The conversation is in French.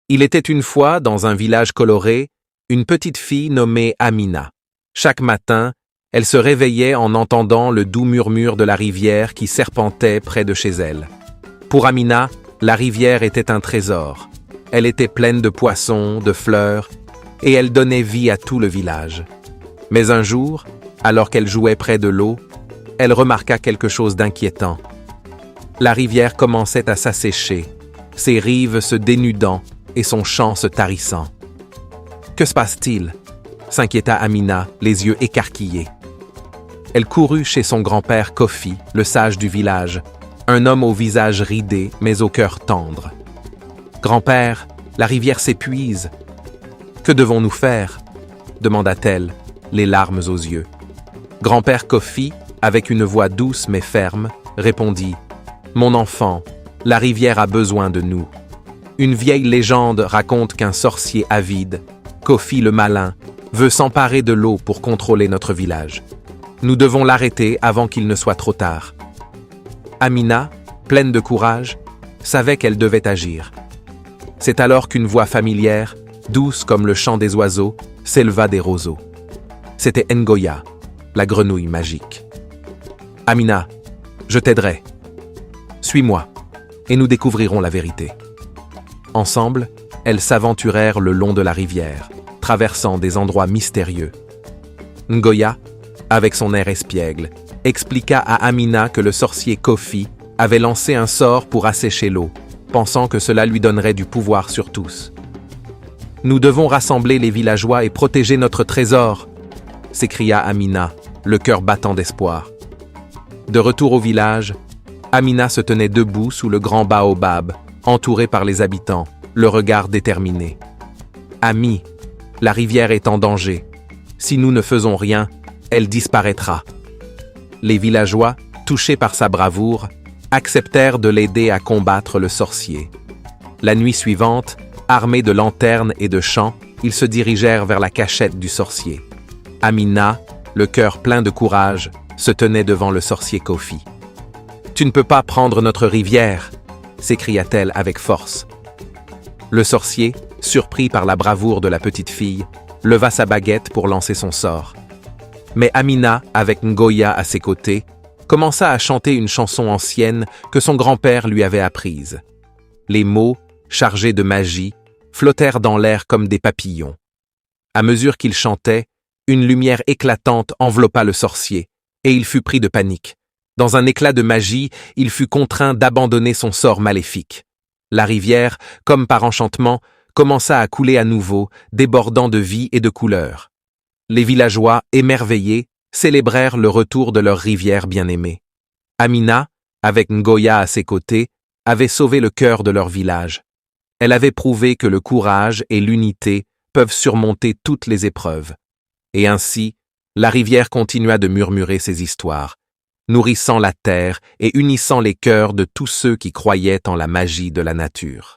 Il était une fois, dans un village coloré, une petite fille nommée Amina. Chaque matin, elle se réveillait en entendant le doux murmure de la rivière qui serpentait près de chez elle. Pour Amina, la rivière était un trésor. Elle était pleine de poissons, de fleurs, et elle donnait vie à tout le village. Mais un jour, alors qu'elle jouait près de l'eau, elle remarqua quelque chose d'inquiétant. La rivière commençait à s'assécher, ses rives se dénudant et son chant se tarissant. « Que se passe-t-il » s'inquiéta Amina, les yeux écarquillés. Elle courut chez son grand-père Kofi, le sage du village, un homme au visage ridé mais au cœur tendre. « Grand-père, la rivière s'épuise. Que devons-nous faire » demanda-t-elle, les larmes aux yeux. Grand-père Kofi, avec une voix douce mais ferme, répondit « Mon enfant, la rivière a besoin de nous. Une vieille légende raconte qu'un sorcier avide, Kofi le malin, veut s'emparer de l'eau pour contrôler notre village. Nous devons l'arrêter avant qu'il ne soit trop tard. » Amina, pleine de courage, savait qu'elle devait agir. C'est alors qu'une voix familière, douce comme le chant des oiseaux, s'éleva des roseaux. C'était Ngoya, la grenouille magique. « Amina, je t'aiderai. Suis-moi, et nous découvrirons la vérité. » Ensemble, elles s'aventurèrent le long de la rivière, traversant des endroits mystérieux. Ngoya, avec son air espiègle, expliqua à Amina que le sorcier Kofi avait lancé un sort pour assécher l'eau, pensant que cela lui donnerait du pouvoir sur tous. « Nous devons rassembler les villageois et protéger notre trésor !» s'écria Amina, le cœur battant d'espoir. De retour au village, Amina se tenait debout sous le grand baobab, entourée par les habitants, le regard déterminé. « Amis, la rivière est en danger. Si nous ne faisons rien, elle disparaîtra. » Les villageois, touchés par sa bravoure, acceptèrent de l'aider à combattre le sorcier. La nuit suivante, armés de lanternes et de chants, ils se dirigèrent vers la cachette du sorcier. Amina, le cœur plein de courage, se tenait devant le sorcier Kofi. « Tu ne peux pas prendre notre rivière !» s'écria-t-elle avec force. Le sorcier, surpris par la bravoure de la petite fille, leva sa baguette pour lancer son sort. Mais Amina, avec Ngoya à ses côtés, commença à chanter une chanson ancienne que son grand-père lui avait apprise. Les mots, chargés de magie, flottèrent dans l'air comme des papillons. À mesure qu'il chantait, une lumière éclatante enveloppa le sorcier, et il fut pris de panique. Dans un éclat de magie, il fut contraint d'abandonner son sort maléfique. La rivière, comme par enchantement, commença à couler à nouveau, débordant de vie et de couleurs. Les villageois, émerveillés, célébrèrent le retour de leur rivière bien-aimée. Amina, avec Ngoya à ses côtés, avait sauvé le cœur de leur village. Elle avait prouvé que le courage et l'unité peuvent surmonter toutes les épreuves. Et ainsi, la rivière continua de murmurer ses histoires, nourrissant la terre et unissant les cœurs de tous ceux qui croyaient en la magie de la nature.